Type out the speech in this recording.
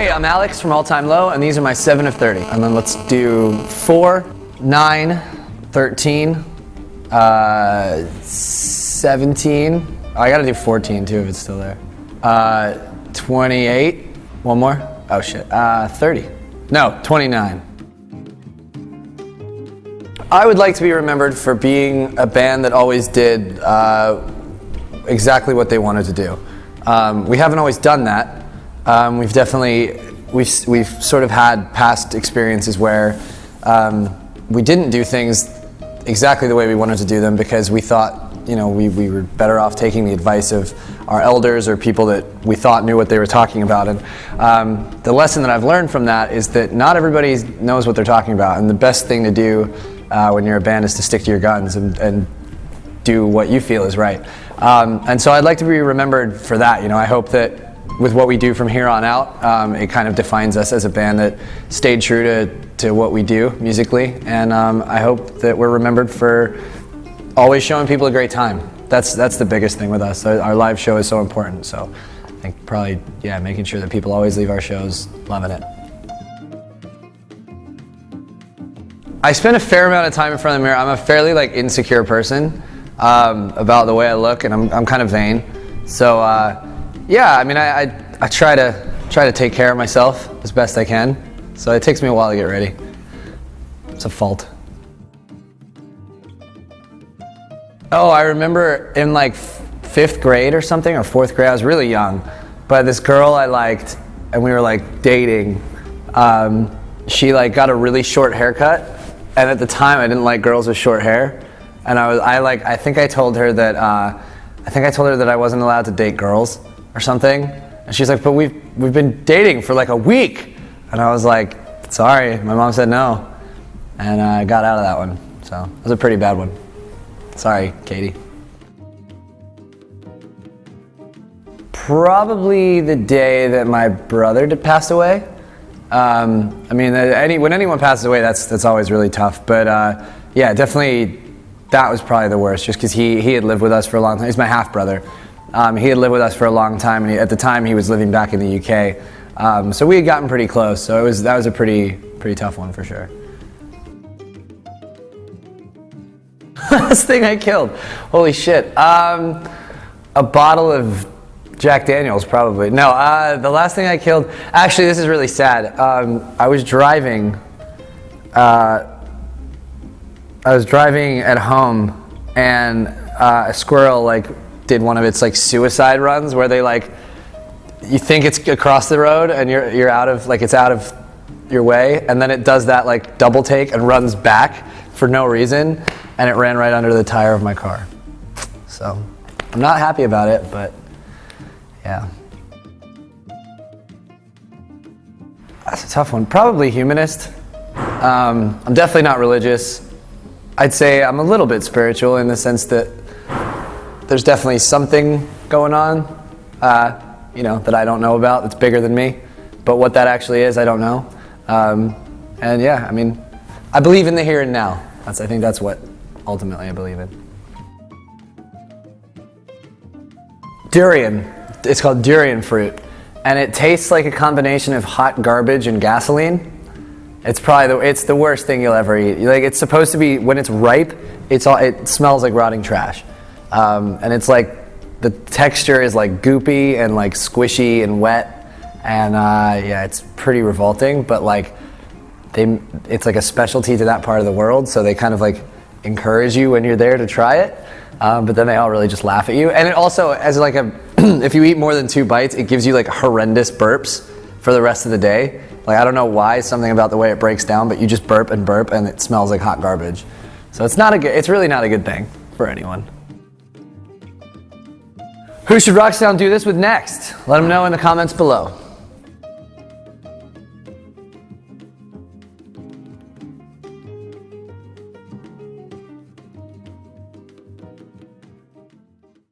Hey, I'm Alex from All Time Low, and these are my 7 of 30. And then let's do 4, 9, 13, 17. Oh, I gotta do 14 too if it's still there. 28. One more. Oh shit. 30. No, 29. I would like to be remembered for being a band that always did exactly what they wanted to do. We haven't always done that. We've sort of had past experiences where we didn't do things exactly the way we wanted to do them because we thought, you know, we were better off taking the advice of our elders or people that we thought knew what they were talking about. And the lesson that I've learned from that is that not everybody knows what they're talking about, and the best thing to do when you're a band is to stick to your guns and do what you feel is right. And so I'd like to be remembered for that. You know, I hope that with what we do from here on out, it kind of defines us as a band that stayed true to what we do musically, and I hope that we're remembered for always showing people a great time. That's the biggest thing with us. Our live show is so important, so I think probably, yeah, making sure that people always leave our shows loving it. I spend a fair amount of time in front of the mirror. I'm a fairly insecure person about the way I look, and I'm kind of vain. So yeah, I mean, I try to take care of myself as best I can. So it takes me a while to get ready. It's a fault. Oh, I remember in 5th grade or something, or 4th grade, I was really young, but this girl I liked, and we were dating, she got a really short haircut, and at the time I didn't like girls with short hair, and I think I told her that I wasn't allowed to date girls or something, and she's like, but we've been dating for a week, and I was like, sorry, my mom said no, and I got out of that one, so it was a pretty bad one. Sorry, Katie. Probably the day that my brother passed away. I mean, when anyone passes away, that's always really tough. But yeah, definitely, that was probably the worst. Just because he had lived with us for a long time. He's my half brother. He had lived with us for a long time, and at the time he was living back in the UK. So we had gotten pretty close. So that was a pretty tough one for sure. Last thing I killed, holy shit. A bottle of Jack Daniels, probably. No, the last thing I killed, actually this is really sad. I was driving at home, and a squirrel did one of its suicide runs where they you think it's across the road and you're out of it's out of your way, and then it does that double take and runs back for no reason, and it ran right under the tire of my car. So I'm not happy about it, but yeah. That's a tough one. Probably humanist. I'm definitely not religious. I'd say I'm a little bit spiritual in the sense that there's definitely something going on, that I don't know about, that's bigger than me. But what that actually is, I don't know. And yeah, I mean, I believe in the here and now. I think that's what ultimately I believe in. Durian. It's called durian fruit, and it tastes like a combination of hot garbage and gasoline. It's probably it's the worst thing you'll ever eat. It's supposed to be, when it's ripe, it smells like rotting trash, and it's the texture is goopy and squishy and wet, and yeah, it's pretty revolting. But it's a specialty to that part of the world, so they kind of encourage you when you're there to try it, but then they all really just laugh at you. And it also, as if you eat more than 2 bites, it gives you horrendous burps for the rest of the day. I don't know why, something about the way it breaks down, but you just burp and it smells like hot garbage. So it's really not a good thing for anyone. Who should Rocksound do this with next? Let them know in the comments below.